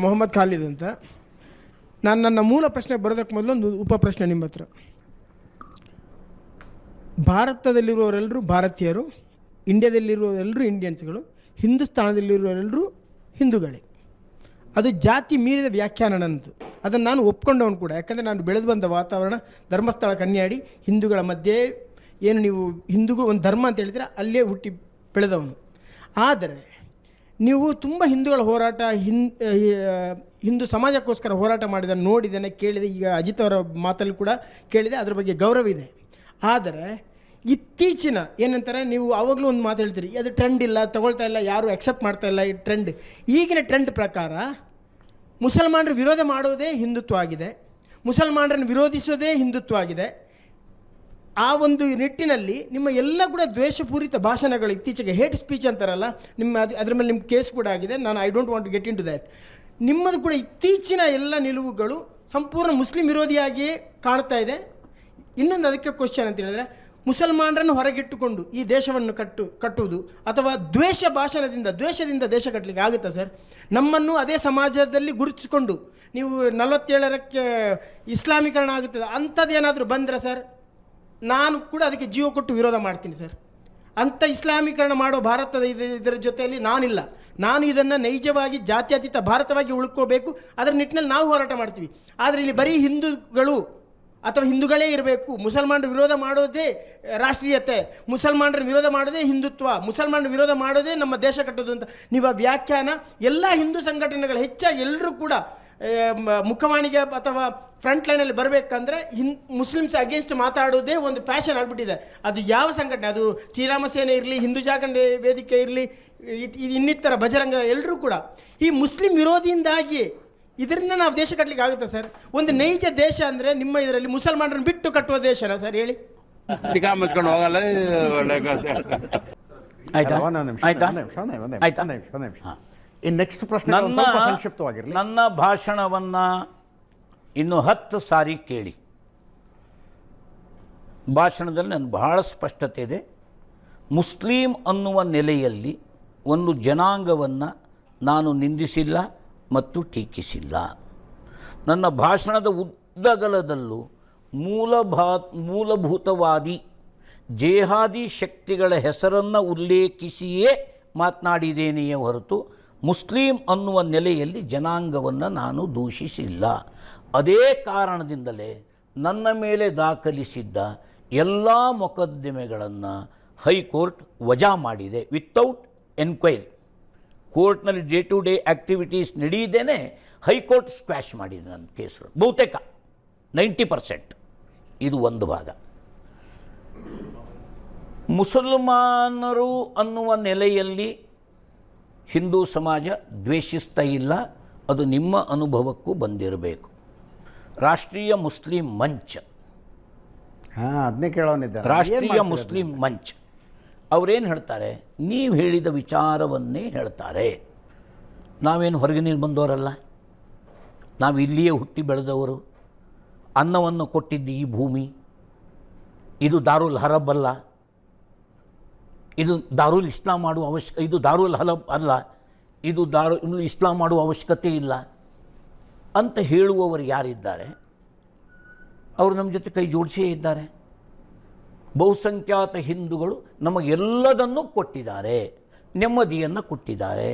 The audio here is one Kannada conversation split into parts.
ಮೊಹಮ್ಮದ್ ಖಾಲಿದ್ ಅಂತ. ನಾನು ನನ್ನ ಮೂಲ ಪ್ರಶ್ನೆ ಬರೋದಕ್ಕೆ ಮೊದಲು ಒಂದು ಉಪ ಪ್ರಶ್ನೆ ನಿಮ್ಮ ಹತ್ರ. ಭಾರತದಲ್ಲಿರುವವರೆಲ್ಲರೂ ಭಾರತೀಯರು, ಇಂಡಿಯಾದಲ್ಲಿರುವವರೆಲ್ಲರೂ ಇಂಡಿಯನ್ಸ್ಗಳು, ಹಿಂದೂಸ್ತಾನದಲ್ಲಿರುವವರೆಲ್ಲರೂ ಹಿಂದೂಗಳೇ. ಅದು ಜಾತಿ ಮೀರಿದ ವ್ಯಾಖ್ಯಾನ ನನ್ನದು. ಅದನ್ನು ನಾನು ಒಪ್ಕೊಂಡವನು ಕೂಡ. ಯಾಕಂದರೆ ನಾನು ಬೆಳೆದು ಬಂದ ವಾತಾವರಣ ಧರ್ಮಸ್ಥಳ ಕನ್ಯಾಡಿ, ಹಿಂದೂಗಳ ಮಧ್ಯೆ ಏನು ನೀವು ಹಿಂದೂಗಳು ಒಂದು ಧರ್ಮ ಅಂತ ಹೇಳಿದರೆ ಅಲ್ಲೇ ಹುಟ್ಟಿ ಬೆಳೆದವನು. ಆದರೆ ನೀವು ತುಂಬ ಹಿಂದೂಗಳ ಹೋರಾಟ, ಹಿಂದೂ ಸಮಾಜಕ್ಕೋಸ್ಕರ ಹೋರಾಟ ಮಾಡಿದ ನೋಡಿದ್ದೇನೆ, ಕೇಳಿದೆ. ಈಗ ಅಜಿತ್ ಅವರ ಮಾತಲ್ಲಿ ಕೂಡ ಕೇಳಿದೆ, ಅದ್ರ ಬಗ್ಗೆ ಗೌರವ ಇದೆ. ಆದರೆ ಇತ್ತೀಚಿನ ಏನಂತಾರೆ, ನೀವು ಆವಾಗಲೂ ಒಂದು ಮಾತು ಹೇಳ್ತೀರಿ, ಅದು ಟ್ರೆಂಡ್ ಇಲ್ಲ, ತಗೊಳ್ತಾ ಇಲ್ಲ, ಯಾರು ಅಕ್ಸೆಪ್ಟ್ ಮಾಡ್ತಾ ಇಲ್ಲ ಈ ಟ್ರೆಂಡ್. ಈಗಿನ ಟ್ರೆಂಡ್ ಪ್ರಕಾರ ಮುಸಲ್ಮಾನರು ವಿರೋಧ ಮಾಡೋದೇ ಹಿಂದುತ್ವ ಆಗಿದೆ, ಮುಸಲ್ಮಾನರನ್ನು ವಿರೋಧಿಸೋದೇ ಹಿಂದುತ್ವ ಆಗಿದೆ. ಆ ಒಂದು ನಿಟ್ಟಿನಲ್ಲಿ ನಿಮ್ಮ ಎಲ್ಲ ಕೂಡ ದ್ವೇಷಪೂರಿತ ಭಾಷಣಗಳು, ಇತ್ತೀಚೆಗೆ ಹೇಟ್ ಸ್ಪೀಚ್ ಅಂತಾರಲ್ಲ, ಅದ್ರ ಮೇಲೆ ನಿಮ್ಮ ಕೇಸ್ ಕೂಡ ಆಗಿದೆ. ನಾನು I don't want to get into that. ನಿಮ್ಮದು ಕೂಡ ಇತ್ತೀಚಿನ ಎಲ್ಲ ನಿಲುವುಗಳು ಸಂಪೂರ್ಣ ಮುಸ್ಲಿಂ ವಿರೋಧಿಯಾಗಿಯೇ ಕಾಣ್ತಾ ಇದೆ. ಇನ್ನೊಂದು ಅದಕ್ಕೆ ಕ್ವಶನ್ ಅಂತ ಹೇಳಿದ್ರೆ, ಮುಸಲ್ಮಾನರನ್ನು ಹೊರಗಿಟ್ಟುಕೊಂಡು ಈ ದೇಶವನ್ನು ಕಟ್ಟುವುದು ಅಥವಾ ದ್ವೇಷದಿಂದ ದೇಶ ಕಟ್ಟಲಿಕ್ಕೆ ಆಗುತ್ತಾ ಸರ್? ನಮ್ಮನ್ನು ಅದೇ ಸಮಾಜದಲ್ಲಿ ಗುರುತಿಸಿಕೊಂಡು ನೀವು 47ಕ್ಕೆ ಇಸ್ಲಾಮೀಕರಣ ಆಗುತ್ತದೆ ಅಂಥದ್ದೇನಾದರೂ ಬಂದರೆ ಸರ್, ನಾನು ಕೂಡ ಅದಕ್ಕೆ ಜೀವ ಕೊಟ್ಟು ವಿರೋಧ ಮಾಡ್ತೀನಿ ಸರ್. ಅಂಥ ಇಸ್ಲಾಮೀಕರಣ ಮಾಡೋ ಭಾರತದ ಇದರ ಜೊತೆಯಲ್ಲಿ ನಾನಿಲ್ಲ. ನಾನು ಇದನ್ನು ನೈಜವಾಗಿ ಜಾತ್ಯತೀತ ಭಾರತವಾಗಿ ಉಳ್ಕೋಬೇಕು, ಅದರ ನಿಟ್ಟಿನಲ್ಲಿ ನಾವು ಹೋರಾಟ ಮಾಡ್ತೀವಿ. ಆದರೆ ಇಲ್ಲಿ ಬರೀ ಹಿಂದೂಗಳು ಅಥವಾ ಹಿಂದೂಗಳೇ ಇರಬೇಕು, ಮುಸಲ್ಮಾನರು ವಿರೋಧ ಮಾಡೋದೇ ರಾಷ್ಟ್ರೀಯತೆ, ಮುಸಲ್ಮಾನರ ವಿರೋಧ ಮಾಡೋದೇ ಹಿಂದುತ್ವ, ಮುಸಲ್ಮಾನರು ವಿರೋಧ ಮಾಡೋದೇ ನಮ್ಮ ದೇಶ ಕಟ್ಟೋದು ಅಂತ ನೀವು ವ್ಯಾಖ್ಯಾನ ಎಲ್ಲ ಹಿಂದೂ ಸಂಘಟನೆಗಳು ಹೆಚ್ಚಾಗಿ ಎಲ್ಲರೂ ಕೂಡ ಮುಖವಾಣಿಗೆ ಅಥವಾ ಫ್ರಂಟ್ ಲೈನಲ್ಲಿ ಬರಬೇಕಂದ್ರೆ ಮುಸ್ಲಿಮ್ಸ್ ಅಗೇನ್ಸ್ಟ್ ಮಾತಾಡೋದೇ ಒಂದು ಫ್ಯಾಷನ್ ಆಗಿಬಿಟ್ಟಿದೆ. ಅದು ಯಾವ ಸಂಘಟನೆ, ಅದು ಶ್ರೀರಾಮ ಸೇನೆ ಇರಲಿ, ಹಿಂದೂ ಜಾಗರಣೆ ವೇದಿಕೆ ಇರಲಿ, ಇನ್ನಿತರ ಬಜರಂಗ, ಎಲ್ಲರೂ ಕೂಡ ಈ ಮುಸ್ಲಿಂ ವಿರೋಧಿಯಿಂದಾಗಿ ಇದರಿಂದ ನಾವು ದೇಶ ಕಟ್ಟಲಿಕ್ಕೆ ಆಗುತ್ತೆ ಸರ್? ಒಂದು ನೈಜ ದೇಶ ಅಂದರೆ ನಿಮ್ಮ ಇದರಲ್ಲಿ ಮುಸಲ್ಮಾನರನ್ನು ಬಿಟ್ಟು ಕಟ್ಟುವ ದೇಶನಾ ಸರ್ ಹೇಳಿ? ಮುಚ್ಕೊಂಡು ಹೋಗಲ್ಲ. ನೆಕ್ಸ್ಟ್ ಪ್ರಶ್ನೆ ಸಂಕ್ಷಿಪ್ತವಾಗಿರಲಿ. ನನ್ನ ಭಾಷಣವನ್ನು ಇನ್ನು 10 ಸಾರಿ ಕೇಳಿ. ಭಾಷಣದಲ್ಲಿ ನನ್ನ ಬಹಳ ಸ್ಪಷ್ಟತೆ ಇದೆ. ಮುಸ್ಲಿಂ ಅನ್ನುವ ನೆಲೆಯಲ್ಲಿ ಒಂದು ಜನಾಂಗವನ್ನು ನಾನು ನಿಂದಿಸಿಲ್ಲ ಮತ್ತು ಟೀಕಿಸಿಲ್ಲ. ನನ್ನ ಭಾಷಣದ ಉದ್ದಗಲದಲ್ಲೂ ಮೂಲಭೂತವಾದಿ ಜೇಹಾದಿ ಶಕ್ತಿಗಳ ಹೆಸರನ್ನು ಉಲ್ಲೇಖಿಸಿಯೇ ಮಾತನಾಡಿದ್ದೇನೆಯೇ ಹೊರತು ಮುಸ್ಲಿಂ ಅನ್ನುವ ನೆಲೆಯಲ್ಲಿ ಜನಾಂಗವನ್ನು ನಾನು ದೂಷಿಸಿಲ್ಲ. ಅದೇ ಕಾರಣದಿಂದಲೇ ನನ್ನ ಮೇಲೆ ದಾಖಲಿಸಿದ್ದ ಎಲ್ಲ ಮೊಕದ್ದಮೆಗಳನ್ನು ಹೈಕೋರ್ಟ್ ವಜಾ ಮಾಡಿದೆ, ವಿತೌಟ್ ಎನ್ಕ್ವೈರಿ. ಕೋರ್ಟ್ನಲ್ಲಿ ಡೇ ಟು ಡೇ ಆ್ಯಕ್ಟಿವಿಟೀಸ್ ನಡೆಯದೇನೆ ಹೈಕೋರ್ಟ್ ಸ್ಕ್ವ್ಯಾಶ್ ಮಾಡಿದೆ ನನ್ನ ಕೇಸ್ಗಳು, ಬಹುತೇಕ 90%. ಇದು ಒಂದು ಭಾಗ. ಮುಸಲ್ಮಾನರು ಅನ್ನುವ ನೆಲೆಯಲ್ಲಿ ಹಿಂದೂ ಸಮಾಜ ದ್ವೇಷಿಸ್ತಾ ಇಲ್ಲ, ಅದು ನಿಮ್ಮ ಅನುಭವಕ್ಕೂ ಬಂದಿರಬೇಕು. ರಾಷ್ಟ್ರೀಯ ಮುಸ್ಲಿಂ ಮಂಚ್, ಅದನ್ನೇ ಕೇಳೋನಿದ್ದ, ರಾಷ್ಟ್ರೀಯ ಮುಸ್ಲಿಂ ಮಂಚ್ ಅವರೇನು ಹೇಳ್ತಾರೆ, ನೀವು ಹೇಳಿದ ವಿಚಾರವನ್ನೇ ಹೇಳ್ತಾರೆ. ನಾವೇನು ಹೊರಗಿನಿಂದ ಬಂದವರಲ್ಲ, ನಾವು ಇಲ್ಲಿಯೇ ಹುಟ್ಟಿ ಬೆಳೆದವರು. ಅನ್ನವನ್ನು ಕೊಟ್ಟಿದ್ದು ಈ ಭೂಮಿ, ಇದು ದಾರುಲ್ ಹರಬ್ ಅಲ್ಲ, ಇದು ದಾರುಲ್ ಇಸ್ಲಾಂ ಮಾಡುವ ಇದು ದಾರುಲ್ ಹಲಬ್ ಅಲ್ಲ, ಇದು ಇಸ್ಲಾಂ ಮಾಡುವ ಅವಶ್ಯಕತೆ ಇಲ್ಲ ಅಂತ ಹೇಳುವವರು ಯಾರಿದ್ದಾರೆ ಅವರು ನಮ್ಮ ಜೊತೆ ಕೈ ಜೋಡಿಸೇ ಇದ್ದಾರೆ. ಬಹುಸಂಖ್ಯಾತ ಹಿಂದೂಗಳು ನಮಗೆಲ್ಲದನ್ನು ಕೊಟ್ಟಿದ್ದಾರೆ, ನೆಮ್ಮದಿಯನ್ನು ಕೊಟ್ಟಿದ್ದಾರೆ,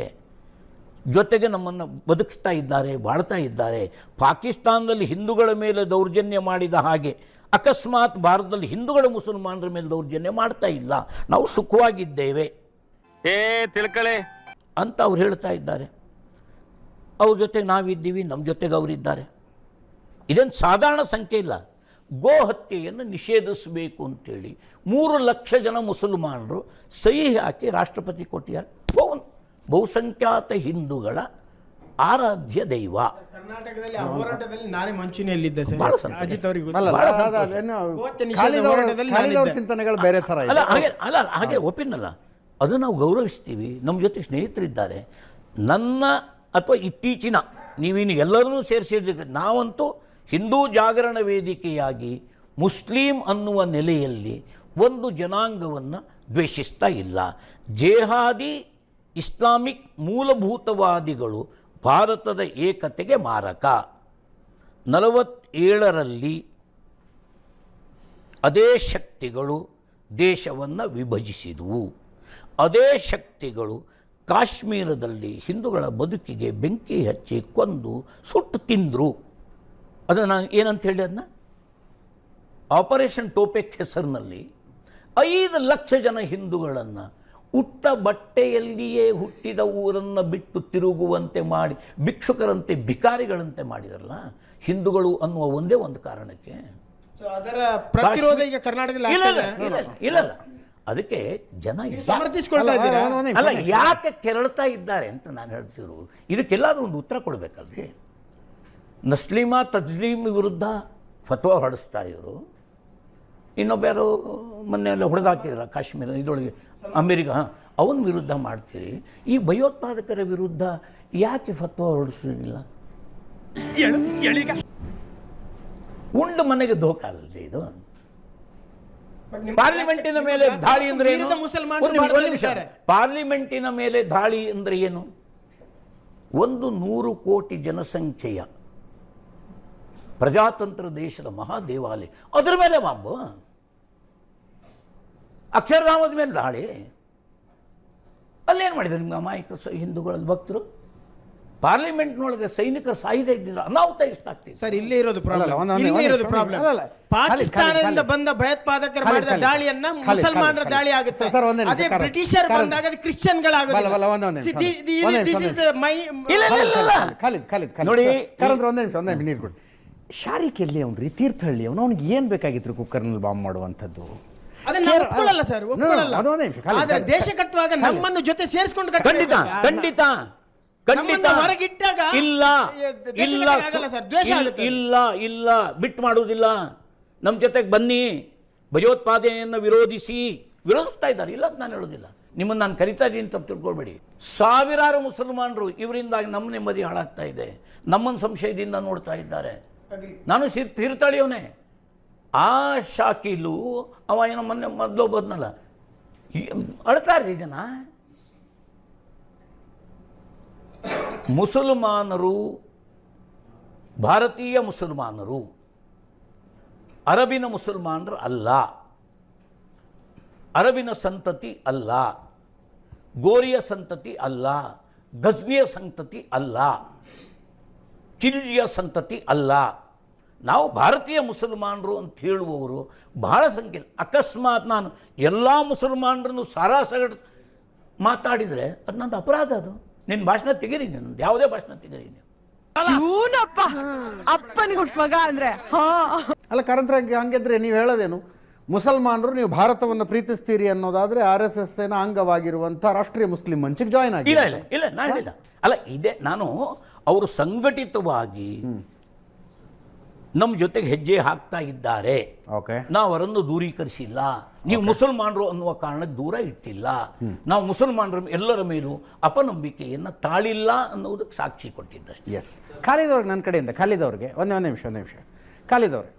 ಜೊತೆಗೆ ನಮ್ಮನ್ನು ಬದುಕಿಸ್ತಾ ಇದ್ದಾರೆ, ಬಾಳ್ತಾ ಇದ್ದಾರೆ. ಪಾಕಿಸ್ತಾನದಲ್ಲಿ ಹಿಂದೂಗಳ ಮೇಲೆ ದೌರ್ಜನ್ಯ ಮಾಡಿದ ಹಾಗೆ ಅಕಸ್ಮಾತ್ ಭಾರತದಲ್ಲಿ ಹಿಂದೂಗಳು ಮುಸಲ್ಮಾನರ ಮೇಲೆ ದೌರ್ಜನ್ಯ ಮಾಡ್ತಾ ಇಲ್ಲ, ನಾವು ಸುಖವಾಗಿದ್ದೇವೆ ತಿಳ್ಕಳೆ ಅಂತ ಅವ್ರು ಹೇಳ್ತಾ ಇದ್ದಾರೆ. ಅವ್ರ ಜೊತೆಗೆ ನಾವಿದ್ದೀವಿ, ನಮ್ಮ ಜೊತೆಗೆ ಅವರಿದ್ದಾರೆ. ಇದೇನು ಸಾಧಾರಣ ಸಂಖ್ಯೆ ಇಲ್ಲ. ಗೋ ಹತ್ಯೆಯನ್ನು ನಿಷೇಧಿಸಬೇಕು ಅಂತೇಳಿ 3 ಲಕ್ಷ ಜನ ಮುಸಲ್ಮಾನರು ಸಹಿ ಹಾಕಿ ರಾಷ್ಟ್ರಪತಿ ಕೊಟ್ಟಿದ್ದಾರೆ. ಬಹುಸಂಖ್ಯಾತ ಹಿಂದೂಗಳ ಆರಾಧ್ಯ ದೈವ. ಕರ್ನಾಟಕದಲ್ಲಿ ಆ ಹೋರಾಟದಲ್ಲಿ ನಾನೇ ಮಂಚೂಣಿಯಲ್ಲಿದ್ದೆ ಸರ್. ಅಜಿತ್ ಅವರಿಗೆ ಚಿಂತನೆಗಳು ಬೇರೆ ಥರ ಹಾಗೆ ಒಪ್ಪಿನಲ್ಲ, ಅದು ನಾವು ಗೌರವಿಸ್ತೀವಿ. ನಮ್ಮ ಜೊತೆ ಸ್ನೇಹಿತರಿದ್ದಾರೆ. ನನ್ನ ಅಥವಾ ಇತ್ತೀಚಿನ ನೀವಿನ್ನು ಎಲ್ಲರನ್ನೂ ಸೇರಿಸಿದ್ರೆ, ನಾವಂತೂ ಹಿಂದೂ ಜಾಗರಣ ವೇದಿಕೆಯಾಗಿ ಮುಸ್ಲಿಂ ಅನ್ನುವ ನೆಲೆಯಲ್ಲಿ ಒಂದು ಜನಾಂಗವನ್ನು ದ್ವೇಷಿಸ್ತಾ ಇಲ್ಲ. ಜೇಹಾದಿ ಇಸ್ಲಾಮಿಕ್ ಮೂಲಭೂತವಾದಿಗಳು ಭಾರತದ ಏಕತೆಗೆ ಮಾರಕ. 47ರಲ್ಲಿ ಅದೇ ಶಕ್ತಿಗಳು ದೇಶವನ್ನು ವಿಭಜಿಸಿದವು. ಅದೇ ಶಕ್ತಿಗಳು ಕಾಶ್ಮೀರದಲ್ಲಿ ಹಿಂದೂಗಳ ಬದುಕಿಗೆ ಬೆಂಕಿ ಹಚ್ಚಿ ಕೊಂದು ಸುಟ್ಟು ತಿಂದರು. ಅದನ್ನು ಏನಂತ ಹೇಳಿ ಅದನ್ನ ಆಪರೇಷನ್ ಟೋಪೆಕ್ ಹೆಸರಿನಲ್ಲಿ 5 ಲಕ್ಷ ಜನ ಹಿಂದೂಗಳನ್ನು ಉಟ್ಟ ಬಟ್ಟೆಯಲ್ಲಿಯೇ ಹುಟ್ಟಿದ ಊರನ್ನು ಬಿಟ್ಟು ತಿರುಗುವಂತೆ ಮಾಡಿ ಭಿಕ್ಷುಕರಂತೆ ಭಿಕಾರಿಗಳಂತೆ ಮಾಡಿದಾರಲ್ಲ ಹಿಂದೂಗಳು ಅನ್ನುವ ಒಂದೇ ಒಂದು ಕಾರಣಕ್ಕೆ. ಅದರ ಪ್ರತಿರೋಧ ಈಗ ಕರ್ನಾಟಕದಲ್ಲಿ ಆಗ್ತಾ ಇದೆ. ಇಲ್ಲ ಅದಕ್ಕೆ ಜನ ಸಮರ್ಥಿಸಿಕೊಳ್ತಾ ಇದ್ದೀರಾ? ಅಲ್ಲ, ಯಾಕೆ ಕೆರಳ್ತಾ ಇದ್ದಾರೆ ಅಂತ ನಾನು ಹೇಳ್ತಿದ್ರು. ಇದಕ್ಕೆಲ್ಲಾದ್ರೂ ಒಂದು ಉತ್ತರ ಕೊಡಬೇಕಲ್ರಿ. ನಸ್ಲಿಮಾ ತಜ್ಲೀಮ್ ವಿರುದ್ಧ ಫತ್ವಾ ಹೊಡೆಸ್ತಾರೆ ಇವರು. ಇನ್ನೊಬ್ಬರು ಮೊನ್ನೆ ಎಲ್ಲ ಹೊಡೆದಾಕಿದ್ರಲ್ಲ ಕಾಶ್ಮೀರ ಇದರೊಳಗೆ ಅಮೇರಿಕ, ಅವನ ವಿರುದ್ಧ ಮಾಡ್ತೀರಿ. ಈ ಭಯೋತ್ಪಾದಕರ ವಿರುದ್ಧ ಯಾಕೆ ಫತ್ವಾ ಹೊರಡಿಸಲಿಲ್ಲ? ಉಂಡು ಮನೆಗೆ ಧೋಕ ಅಲ್ಲದೆ ಇದು. ಪಾರ್ಲಿಮೆಂಟಿನ ಮೇಲೆ ದಾಳಿ ಅಂದ್ರೆ ಏನು? ಒಂದು ನಿಮಿಷ. ಪಾರ್ಲಿಮೆಂಟಿನ ಮೇಲೆ ದಾಳಿ ಅಂದ್ರೆ ಏನು? 100 ಕೋಟಿ ಜನಸಂಖ್ಯೆಯ ಪ್ರಜಾತಂತ್ರ ದೇಶದ ಮಹಾದೇವಾಲಯ, ಅದರ ಮೇಲೆ ಬಾಂಬು. ಅಕ್ಷರಧಾಮದ ಮೇಲೆ ದಾಳಿ. ಅಲ್ಲೇನು ಮಾಡಿದ್ರು ನಿಮ್ಗೆ ಅಮಾಯಕ ಹಿಂದೂಗಳ ಭಕ್ತರು? ಪಾರ್ಲಿಮೆಂಟ್ನೊಳಗೆ ಸೈನಿಕರು ಸಾಯ್ದೇ ಇದ್ದಿದ್ರೆ ಅನಾಹುತ ಎಷ್ಟಾಗ್ತಿದೆ ಸರ್. ಇಲ್ಲೇ ಇರೋದು ಪ್ರಾಬ್ಲಮ್. ಪಾಕಿಸ್ತಾನದಿಂದ ಬಂದ ಭಯೋತ್ಪಾದಕರು ಮಾಡಿದ ದಾಳಿಯನ್ನ ಮುಸಲ್ಮಾನರ ದಾಳಿ ಆಗುತ್ತೆ. ಅದೇ ಬ್ರಿಟಿಷರ್ ಬಂದಾಗ ಅದು ಕ್ರಿಶ್ಚಿಯನ್ಗಳಾಗುತ್ತೆ. ನೋಡಿ ಒಂದೇ ನೀರು ಕೊಡಿ. ಶಾರಿಕ್ ಎಲ್ಲಿ ಅವ್ನು ತೀರ್ಥಹಳ್ಳಿ ಅವ್ನಿಗೆ ಏನು ಬೇಕಾಗಿತ್ತು ಕುಕ್ಕರ್ನಲ್ಲಿ ಬಾಂಬ್ ಮಾಡುವಂಥದ್ದು? ಅದನ್ನ ನಾವು ಒಪ್ಕೊಳ್ಳಲ್ಲ ಸರ್, ಒಪ್ಕೊಳ್ಳಲ್ಲ. ಆದ್ರೆ ದೇಶ ಕಟ್ಟುವಾಗ ನಮ್ಮನ್ನು ಜೊತೆ ಸೇರಿಸಿಕೊಂಡು ಖಂಡಿತ ಹೊರಗಿಟ್ಟಾಗ ಇಲ್ಲ ಬಿಟ್ಟು ಮಾಡುವುದಿಲ್ಲ. ನಮ್ಮ ಜೊತೆಗೆ ಬನ್ನಿ, ಭಯೋತ್ಪಾದನೆಯನ್ನು ವಿರೋಧಿಸ್ತಾ ಇದ್ದಾರೆ. ಇಲ್ಲ ಅಂತ ನಾನು ಹೇಳೋದಿಲ್ಲ. ನಿಮ್ಮನ್ನು ನಾನು ಕರಿತಾ ಇದ್ದೀನಿ ಅಂತ ತಿಳ್ಕೊಳ್ಬೇಡಿ. ಸಾವಿರಾರು ಮುಸಲ್ಮಾನರು ಇವರಿಂದಾಗಿ ನಮ್ಮ ನೆಮ್ಮದಿ ಹಾಳಾಗ್ತಾ ಇದೆ. ನಮ್ಮನ್ನು ಸಂಶಯದಿಂದ ನೋಡ್ತಾ ಇದ್ದಾರೆ. ನಾನು ತೀರ್ಥಳಿಯವನೇ. ಆ ಶಾಕಿಲು ಅವ ಏನೋ ಮೊದಲು ಬದ್ನಲ್ಲ, ಅಳ್ತಾರೆ ಜನ. ಮುಸಲ್ಮಾನರು, ಭಾರತೀಯ ಮುಸಲ್ಮಾನರು ಅರಬಿನ ಮುಸಲ್ಮಾನರು ಅಲ್ಲ, ಅರಬಿನ ಸಂತತಿ ಅಲ್ಲ, ಗೋರಿಯ ಸಂತತಿ ಅಲ್ಲ, ಗಜ್ನಿಯ ಸಂತತಿ ಅಲ್ಲ, ಖಿಲ್ಜಿಯ ಸಂತತಿ ಅಲ್ಲ. ನಾವು ಭಾರತೀಯ ಮುಸಲ್ಮಾನರು ಅಂತ ಹೇಳುವವರು ಬಹಳ ಸಂಖ್ಯೆ. ಅಕಸ್ಮಾತ್ ನಾನು ಎಲ್ಲ ಮುಸಲ್ಮಾನರನ್ನು ಸಾರಾಸಗಡ ಮಾತಾಡಿದರೆ ಅದು ನಂದು ಅಪರಾಧ. ಅದು ನಿನ್ನ ಭಾಷಣ ತೆಗೀರಿ, ನಿನ್ನದು ಯಾವುದೇ ಭಾಷಣ ತೆಗೀರಿ ನೀವು. ಅಲ್ಲ ಕಾರಂತರ, ಹಂಗಿದ್ರೆ ನೀವು ಹೇಳೋದೇನು? ಮುಸಲ್ಮಾನರು ನೀವು ಭಾರತವನ್ನು ಪ್ರೀತಿಸ್ತೀರಿ ಅನ್ನೋದಾದ್ರೆ RSS ಅಂಗವಾಗಿರುವಂಥ ರಾಷ್ಟ್ರೀಯ ಮುಸ್ಲಿಂ ಮಂಚಿಗೆ ಜಾಯ್ನ್ ಆಗಿ. ಇಲ್ಲ ನಾನು ಹೇಳಿಲ್ಲ. ಅಲ್ಲ, ಇದೇ ನಾನು ಅವರು ಸಂಘಟಿತವಾಗಿ ನಮ್ಮ ಜೊತೆಗೆ ಹೆಜ್ಜೆ ಹಾಕ್ತಾ ಇದ್ದಾರೆ. ನಾವು ಅವರನ್ನು ದೂರೀಕರಿಸಿಲ್ಲ. ನೀವು ಮುಸಲ್ಮಾನರು ಅನ್ನುವ ಕಾರಣಕ್ಕೆ ದೂರ ಇಟ್ಟಿಲ್ಲ. ನಾವು ಮುಸಲ್ಮಾನರ ಎಲ್ಲರ ಮೇಲೂ ಅಪನಂಬಿಕೆಯನ್ನು ತಾಳಿಲ್ಲ ಅನ್ನೋದಕ್ಕೆ ಸಾಕ್ಷಿ ಕೊಟ್ಟಿದ್ದಷ್ಟೇ. ಎಸ್. ಖಾಲಿದವ್ರಿಗೆ ನನ್ನ ಕಡೆಯಿಂದ ಖಾಲಿದವ್ರಿಗೆ ಒಂದು ನಿಮಿಷ ಖಾಲಿದವ್ರೆ,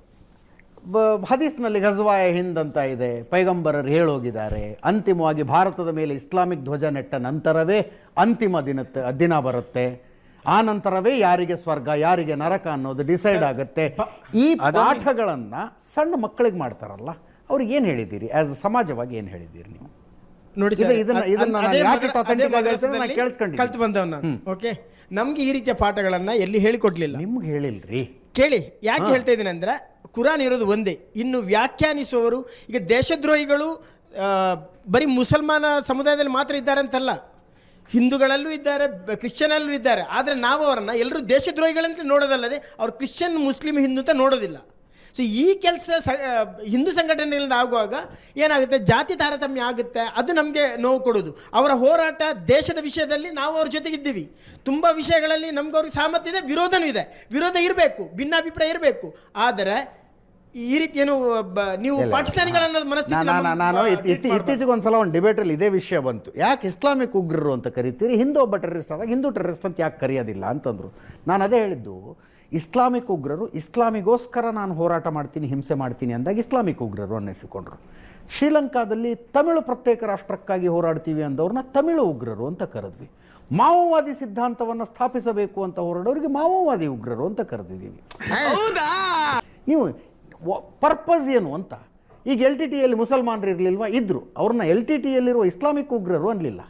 ಹದೀಸ್ನಲ್ಲಿ ಗಜ್ವಾಯ ಹಿಂದ್ ಅಂತ ಇದೆ, ಪೈಗಂಬರರು ಹೇಳೋಗಿದ್ದಾರೆ. ಅಂತಿಮವಾಗಿ ಭಾರತದ ಮೇಲೆ ಇಸ್ಲಾಮಿಕ್ ಧ್ವಜ ನೆಟ್ಟ ನಂತರವೇ ಅಂತಿಮ ದಿನ ಬರುತ್ತೆ. ಆ ನಂತರವೇ ಯಾರಿಗೆ ಸ್ವರ್ಗ ಯಾರಿಗೆ ನರಕ ಅನ್ನೋದು ಡಿಸೈಡ್ ಆಗುತ್ತೆ. ಈ ಪಾಠಗಳನ್ನು ಸಣ್ಣ ಮಕ್ಕಳಿಗೆ ಮಾಡ್ತಾರಲ್ಲ, ಅವ್ರಿಗೆ ಏನು ಹೇಳಿದ್ದೀರಿ? ಆಸ್ ಸಮಾಜವಾಗಿ ಏನು ಹೇಳಿದ್ದೀರಿ ನೀವು? ನೋಡಿ, ಕಲ್ತು ಬಂದವ್ ನಾನು. ಓಕೆ, ನಮ್ಗೆ ಈ ರೀತಿಯ ಪಾಠಗಳನ್ನ ಎಲ್ಲಿ ಹೇಳಿಕೊಡ್ಲಿಲ್ಲ. ನಿಮ್ಗೆ ಹೇಳಿಲ್ರಿ? ಕೇಳಿ, ಯಾಕೆ ಹೇಳ್ತಾ ಇದ್ದೀನಿ ಅಂದ್ರೆ, ಕುರಾನ್ ಇರೋದು ಒಂದೇ. ಇನ್ನು ವ್ಯಾಖ್ಯಾನಿಸುವವರು ಈಗ ದೇಶದ್ರೋಹಿಗಳು ಬರೀ ಮುಸಲ್ಮಾನ ಸಮುದಾಯದಲ್ಲಿ ಮಾತ್ರ ಇದ್ದಾರೆ ಅಂತಲ್ಲ, ಹಿಂದೂಗಳಲ್ಲೂ ಇದ್ದಾರೆ, ಕ್ರಿಶ್ಚಿಯನಲ್ಲೂ ಇದ್ದಾರೆ. ಆದರೆ ನಾವು ಅವರನ್ನು ಎಲ್ಲರೂ ದೇಶದ್ರೋಹಿಗಳಂತ ನೋಡೋದಲ್ಲದೆ ಅವ್ರು ಕ್ರಿಶ್ಚಿಯನ್ ಮುಸ್ಲಿಂ ಹಿಂದೂ ಅಂತ ನೋಡೋದಿಲ್ಲ. ಸೊ ಈ ಕೆಲಸ ಹಿಂದೂ ಸಂಘಟನೆಗಳಿಂದ ಆಗುವಾಗ ಏನಾಗುತ್ತೆ, ಜಾತಿ ತಾರತಮ್ಯ ಆಗುತ್ತೆ. ಅದು ನಮಗೆ ನೋವು ಕೊಡೋದು. ಅವರ ಹೋರಾಟ ದೇಶದ ವಿಷಯದಲ್ಲಿ ನಾವು ಅವ್ರ ಜೊತೆಗಿದ್ದೀವಿ. ತುಂಬ ವಿಷಯಗಳಲ್ಲಿ ನಮ್ಗೆ ಅವ್ರಿಗೆ ಸಾಮರ್ಥ್ಯ ಇದೆ, ವಿರೋಧನೂ ಇದೆ. ವಿರೋಧ ಇರಬೇಕು, ಭಿನ್ನಾಭಿಪ್ರಾಯ ಇರಬೇಕು. ಆದರೆ ಈ ರೀತಿ ಏನು ನೀವು ಪಾಕಿಸ್ತಾನಿಗಳನ್ನ ನಾನು ಇತ್ತೀಚೆಗೆ ಒಂದ್ಸಲ ಒಂದು ಡಿಬೇಟಲ್ಲಿ ಇದೇ ವಿಷಯ ಬಂತು. ಯಾಕೆ ಇಸ್ಲಾಮಿಕ್ ಉಗ್ರರು ಅಂತ ಕರಿತೀರಿ, ಹಿಂದೂ ಒಬ್ಬ ಟೆರರಿಸ್ಟ್ ಆದಾಗ ಹಿಂದೂ ಟೆರರಿಸ್ಟ್ ಅಂತ ಯಾಕೆ ಕರೆಯೋದಿಲ್ಲ ಅಂತಂದರು. ನಾನು ಅದೇ ಹೇಳಿದ್ದು, ಇಸ್ಲಾಮಿಕ್ ಉಗ್ರರು ಇಸ್ಲಾಮಿಗೋಸ್ಕರ ನಾನು ಹೋರಾಟ ಮಾಡ್ತೀನಿ, ಹಿಂಸೆ ಮಾಡ್ತೀನಿ ಅಂದಾಗ ಇಸ್ಲಾಮಿಕ್ ಉಗ್ರರು ಅನ್ನಿಸಿಕೊಂಡ್ರು. ಶ್ರೀಲಂಕಾದಲ್ಲಿ ತಮಿಳು ಪ್ರತ್ಯೇಕ ರಾಷ್ಟ್ರಕ್ಕಾಗಿ ಹೋರಾಡ್ತೀವಿ ಅಂದವ್ರನ್ನ ತಮಿಳು ಉಗ್ರರು ಅಂತ ಕರೆದ್ವಿ. ಮಾವೋವಾದಿ ಸಿದ್ಧಾಂತವನ್ನು ಸ್ಥಾಪಿಸಬೇಕು ಅಂತ ಹೊರಡೋರಿಗೆ ಮಾವೋವಾದಿ ಉಗ್ರರು ಅಂತ ಕರೆದಿದ್ದೀವಿ. ನೀವು ಪರ್ಪಸ್ ಏನು ಅಂತ. ಈಗ LTTEಯಲ್ಲಿ ಮುಸಲ್ಮಾನರು ಇರಲಿಲ್ವಾ? ಇದ್ದರು. ಅವ್ರನ್ನ LTTEಯಲ್ಲಿರುವ ಇಸ್ಲಾಮಿಕ್ ಉಗ್ರರು ಅನ್ನಲಿಲ್ಲ,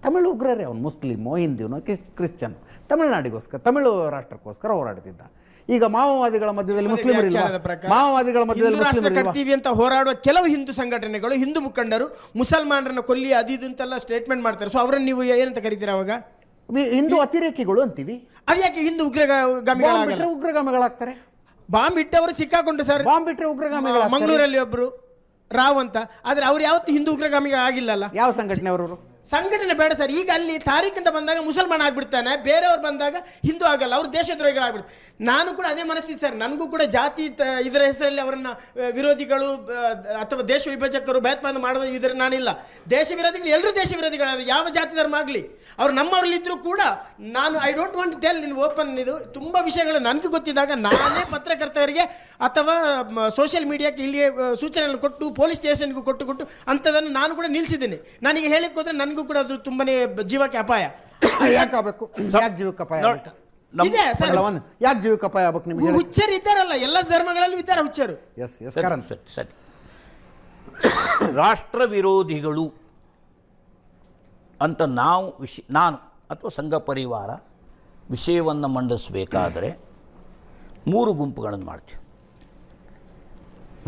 ತಮಿಳು ಉಗ್ರರೇ. ಅವನು ಮುಸ್ಲಿಮೋ ಹಿಂದೂನೋ ಕ್ರಿಶ್ಚನ್, ತಮಿಳುನಾಡಿಗೋಸ್ಕರ ತಮಿಳು ರಾಷ್ಟ್ರಕ್ಕೋಸ್ಕರ ಹೋರಾಡ್ತಿದ್ದ. ಈಗ ಮಾವೋವಾದಿಗಳ ಮಧ್ಯದಲ್ಲಿ ಮುಸ್ಲಿಮರಿಲ್ಲ, ಮಾವೋವಾದಿಗಳ ಮಧ್ಯದಲ್ಲಿ ಮುಸ್ಲಿಮರಿಲ್ಲ ಕಟ್ತೀವಿ ಅಂತ ಹೋರಾಡುವ ಕೆಲವು ಹಿಂದೂ ಸಂಘಟನೆಗಳು, ಹಿಂದೂ ಮುಖಂಡರು ಮುಸಲ್ಮಾನರನ್ನ ಕೊಲ್ಲಿ ಅದು ಇದು ಅಂತೆಲ್ಲ ಸ್ಟೇಟ್ಮೆಂಟ್ ಮಾಡ್ತಾರೆ. ಸೊ ಅವರನ್ನು ನೀವು ಏನಂತ ಕರೀತೀರಾ ಅವಾಗ? ಹಿಂದೂ ಅತಿರೇಕಿಗಳು ಅಂತೀವಿ. ಅದು ಯಾಕೆ ಹಿಂದೂ ಉಗ್ರಗಾಮಿಗಳಾಗ್ತಾರೆ? ಬಾಂಬ್ ಇಟ್ಟವರು ಸಿಕ್ಕಾಕೊಂಡು ಸರ್. ಬಾಂಬ್ ಬಿಟ್ಟರೆ ಉಗ್ರಗಾಮಿಗಳು. ಮಂಗಳೂರಲ್ಲಿ ಒಬ್ರು ರಾವ್ ಅಂತ, ಆದ್ರೆ ಅವ್ರು ಯಾವತ್ತು ಹಿಂದೂ ಉಗ್ರಗಾಮಿಗಳಾಗಿಲ್ಲಲ್ಲ. ಯಾವ ಸಂಘಟನೆ ಅವರು? ಸಂಘಟನೆ ಬೇಡ ಸರ್. ಈಗ ಅಲ್ಲಿ ತಾರೀಖ್ ಅಂತ ಬಂದಾಗ ಮುಸಲ್ಮಾನ ಆಗ್ಬಿಡ್ತಾನೆ, ಬೇರೆಯವ್ರು ಬಂದಾಗ ಹಿಂದೂ ಆಗಲ್ಲ, ಅವ್ರು ದೇಶದ್ರೋಹಿಗಳಾಗ್ಬಿಡ್ತಾರೆ. ನಾನು ಕೂಡ ಅದೇ ಮನಸ್ಥಿತಿ ಸರ್. ನನಗೂ ಕೂಡ ಜಾತಿ ಇದರ ಹೆಸರಲ್ಲಿ ಅವರನ್ನ ವಿರೋಧಿಗಳು ಅಥವಾ ದೇಶ ವಿಭಜಕರು ಭಯೋತ್ಪಾದನೆ ಮಾಡುವ ಇದರ ನಾನಿಲ್ಲ. ದೇಶ ವಿರೋಧಿಗಳು ಎಲ್ಲರೂ ದೇಶ ವಿರೋಧಿಗಳಾದ್ರು, ಯಾವ ಜಾತಿ ಧರ್ಮ ಆಗಲಿ ಅವ್ರು ನಮ್ಮವರಲ್ಲಿದ್ದರೂ ಕೂಡ ನಾನು I don't want tell in open. ಇದು ತುಂಬ ವಿಷಯಗಳು ನನಗೆ ಗೊತ್ತಿದ್ದಾಗ ನಾನೇ ಪತ್ರಕರ್ತರಿಗೆ ಅಥವಾ ಸೋಷಿಯಲ್ ಮೀಡಿಯಾಕ್ಕೆ ಇಲ್ಲಿ ಸೂಚನೆಗಳನ್ನು ಕೊಟ್ಟು ಪೊಲೀಸ್ ಸ್ಟೇಷನ್ಗೂ ಕೊಟ್ಟು ಅಂಥದ್ದನ್ನು ನಾನು ಕೂಡ ನಿಲ್ಲಿಸಿದ್ದೀನಿ. ನನಗೆ ಹೇಳಿಕ್ಕೆ ಹೋದರೆ ನನಗೂ ಕೂಡ ಅದು ತುಂಬನೇ ಜೀವಕ್ಕೆ ಅಪಾಯ. ಯಾಕಾಗಬೇಕು? ಯಾಕೆ ಜೀವಕ್ಕೆ ಅಪಾಯ ಇದೆ ಸರ್? ಯಾಕೆ ಜೀವಕ್ಕೆ ಅಪಾಯ ಆಗ್ಬೇಕು ನಿಮಗೆ? ಹುಚ್ಚರು ಇದ್ದಾರಲ್ಲ, ಎಲ್ಲ ಧರ್ಮಗಳಲ್ಲೂ ಇದ್ದಾರೆ ಹುಚ್ಚರು. ಸರಿ. ರಾಷ್ಟ್ರ ವಿರೋಧಿಗಳು ಅಂತ ನಾನು ಅಥವಾ ಸಂಘ ಪರಿವಾರ ವಿಷಯವನ್ನು ಮಂಡಿಸಬೇಕಾದರೆ 3 ಗುಂಪುಗಳನ್ನು ಮಾಡ್ತೀವಿ.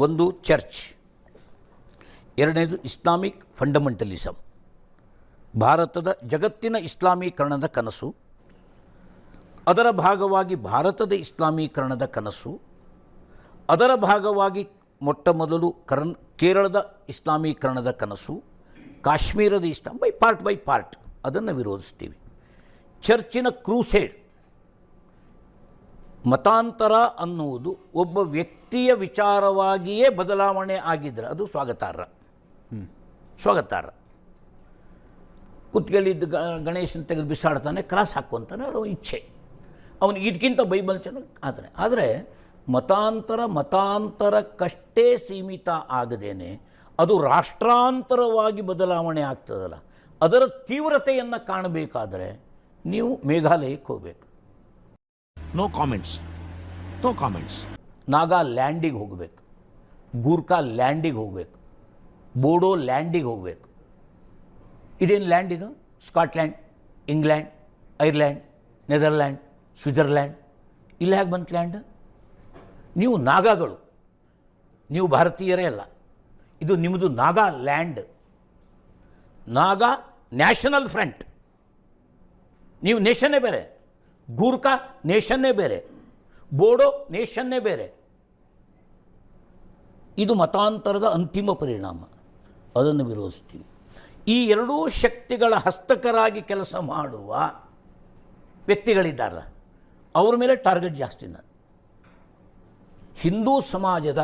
ಒಂದು ಚರ್ಚ್, ಎರಡನೇದು ಇಸ್ಲಾಮಿಕ್ ಫಂಡಮೆಂಟಲಿಸಮ್, ಭಾರತದ ಜಗತ್ತಿನ ಇಸ್ಲಾಮೀಕರಣದ ಕನಸು, ಅದರ ಭಾಗವಾಗಿ ಭಾರತದ ಇಸ್ಲಾಮೀಕರಣದ ಕನಸು, ಅದರ ಭಾಗವಾಗಿ ಮೊಟ್ಟ ಮೊದಲು ಕೇರಳದ ಇಸ್ಲಾಮೀಕರಣದ ಕನಸು, ಕಾಶ್ಮೀರದ ಇಸ್ಲಾಂ ಬೈ ಪಾರ್ಟ್ ಅದನ್ನು ವಿರೋಧಿಸ್ತೀವಿ. ಚರ್ಚಿನ ಕ್ರೂಸೇಡ್, ಮತಾಂತರ ಅನ್ನುವುದು ಒಬ್ಬ ವ್ಯಕ್ತಿಯ ವಿಚಾರವಾಗಿಯೇ ಬದಲಾವಣೆ ಆಗಿದ್ದರೆ ಅದು ಸ್ವಾಗತಾರ್ಹ. ಕುತ್ತಿಗೆಲಿದ್ದ ಗಣೇಶನ ತೆಗೆದು ಬಿಸಾಡ್ತಾನೆ, ಕ್ರಾಸ್ ಹಾಕ್ಕೊಂತಾನೆ, ಅದು ಇಚ್ಛೆ ಅವನಿಗೆ. ಇದಕ್ಕಿಂತ ಬೈಬಲ್ ಚೆನ್ನಾಗಿ ಆದರೆ ಮತಾಂತರಕ್ಕಷ್ಟೇ ಸೀಮಿತ ಆಗದೇನೆ ಅದು ರಾಷ್ಟ್ರಾಂತರವಾಗಿ ಬದಲಾವಣೆ ಆಗ್ತದಲ್ಲ, ಅದರ ತೀವ್ರತೆಯನ್ನು ಕಾಣಬೇಕಾದರೆ ನೀವು ಮೇಘಾಲಯಕ್ಕೆ ಹೋಗಬೇಕು. No comments. ನಾಗಾಲ್ಯಾಂಡಿಗೆ ಹೋಗಬೇಕು, ಗೂರ್ಖಾ ಲ್ಯಾಂಡಿಗೆ ಹೋಗಬೇಕು, ಬೋಡೋ ಲ್ಯಾಂಡಿಗೆ ಹೋಗಬೇಕು. ಇದೇನು ಲ್ಯಾಂಡ್ ಇದು? Scotland, England, Ireland, Netherland, Switzerland. ಇಲ್ಲಿ ಹೇಗೆ ಬಂತು ಲ್ಯಾಂಡ್? ನೀವು ನಾಗಾಗಳು, ನೀವು ಭಾರತೀಯರೇ ಅಲ್ಲ, ಇದು ನಿಮ್ಮದು ನಾಗಾಲ್ಯಾಂಡ್. ನಾಗಾ ನ್ಯಾಷನಲ್ ಫ್ರಂಟ್, ನೀವು ನೇಷನ್ನೇ ಬೇರೆ, ಗೂರ್ಖಾ ನೇಷನ್ನೇ ಬೇರೆ, ಬೋಡೋ ನೇಷನ್ನೇ ಬೇರೆ. ಇದು ಮತಾಂತರದ ಅಂತಿಮ ಪರಿಣಾಮ, ಅದನ್ನು ವಿರೋಧಿಸ್ತೀವಿ. ಈ ಎರಡೂ ಶಕ್ತಿಗಳ ಹಸ್ತಕರಾಗಿ ಕೆಲಸ ಮಾಡುವ ವ್ಯಕ್ತಿಗಳಿದ್ದಾರಲ್ಲ, ಅವ್ರ ಮೇಲೆ ಟಾರ್ಗೆಟ್ ಜಾಸ್ತಿ. ನಾನು ಹಿಂದೂ ಸಮಾಜದ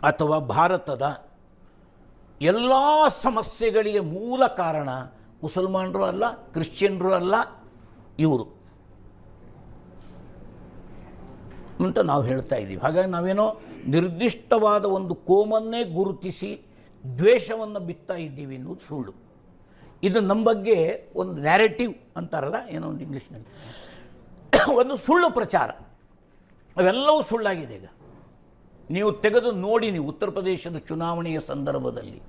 ಅಥವಾ ಭಾರತದ ಎಲ್ಲ ಸಮಸ್ಯೆಗಳಿಗೆ ಮೂಲ ಕಾರಣ ಮುಸಲ್ಮಾನರು ಅಲ್ಲ, ಕ್ರಿಶ್ಚಿಯನ್ರು ಅಲ್ಲ, ಇವರು ಅಂತ ನಾವು ಹೇಳ್ತಾ ಇದ್ದೀವಿ. ಹಾಗಾಗಿ ನಾವೇನೋ ನಿರ್ದಿಷ್ಟವಾದ ಒಂದು ಕೋಮನ್ನೇ ಗುರುತಿಸಿ ದ್ವೇಷವನ್ನು ಬಿತ್ತಾ ಇದ್ದೀವಿ ಅನ್ನೋದು ಸುಳ್ಳು. ಇದು ನಮ್ಮ ಬಗ್ಗೆ ಒಂದು ನ್ಯಾರೇಟಿವ್ ಅಂತಾರಲ್ಲ, ಏನೋ ಒಂದು ಇಂಗ್ಲೀಷ್ನಲ್ಲಿ, ಒಂದು ಸುಳ್ಳು ಪ್ರಚಾರ. ಅವೆಲ್ಲವೂ ಸುಳ್ಳಾಗಿದೆ. ಈಗ ನೀವು ತೆಗೆದು ನೋಡಿ, ನೀವು ಉತ್ತರ ಪ್ರದೇಶದ ಚುನಾವಣೆಯ ಸಂದರ್ಭದಲ್ಲಿ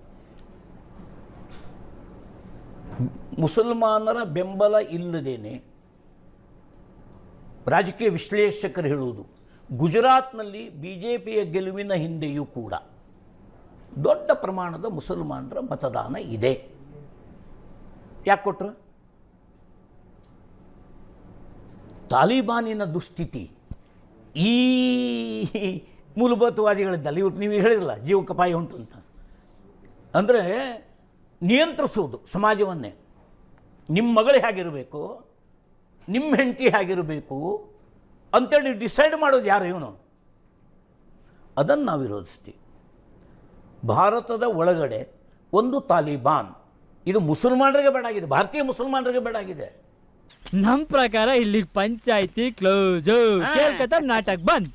ಮುಸಲ್ಮಾನರ ಬೆಂಬಲ ಇಲ್ಲದೇನೆ ರಾಜಕೀಯ ವಿಶ್ಲೇಷಕರು ಹೇಳುವುದು, ಗುಜರಾತ್ನಲ್ಲಿ BJPಯ ಗೆಲುವಿನ ಹಿಂದೆಯೂ ಕೂಡ ದೊಡ್ಡ ಪ್ರಮಾಣದ ಮುಸಲ್ಮಾನರ ಮತದಾನ ಇದೆ. ಯಾಕೆ ಕೊಟ್ಟರು? ತಾಲಿಬಾನಿನ ದುಸ್ಥಿತಿ ಈ ಮೂಲಭೂತವಾದಿಗಳಿದ್ದಲ್ಲ, ಇವ್ರು ನೀವು ಹೇಳಿರಲ್ಲ ಜೀವಕ್ಕಪಾಯ ಉಂಟು ಅಂತ, ಅಂದರೆ ನಿಯಂತ್ರಿಸೋದು ಸಮಾಜವನ್ನೇ. ನಿಮ್ಮ ಮಗಳು ಹೇಗಿರಬೇಕು, ನಿಮ್ಮ ಹೆಂಡತಿ ಹೇಗಿರಬೇಕು ಅಂತೇಳಿ ನೀವು ಡಿಸೈಡ್ ಮಾಡೋದು ಯಾರು? ಇವನು. ಅದನ್ನು ನಾವು ವಿರೋಧಿಸ್ತೀವಿ. ಭಾರತದ ಒಳಗಡೆ ಒಂದು ತಾಲಿಬಾನ್, ಇದು ಮುಸಲ್ಮಾನರಿಗೆ ಬೇಡಾಗಿದೆ, ಭಾರತೀಯ ಮುಸಲ್ಮಾನರಿಗೆ ಬೇಡಾಗಿದೆ. ನಮ್ಮ ಪ್ರಕಾರ ಇಲ್ಲಿಗೆ ಪಂಚಾಯ್ತಿ ಕ್ಲೋಸು, ಕೇಳ್ಕತ್ತ ನಾಟಕ ಬಂದ್.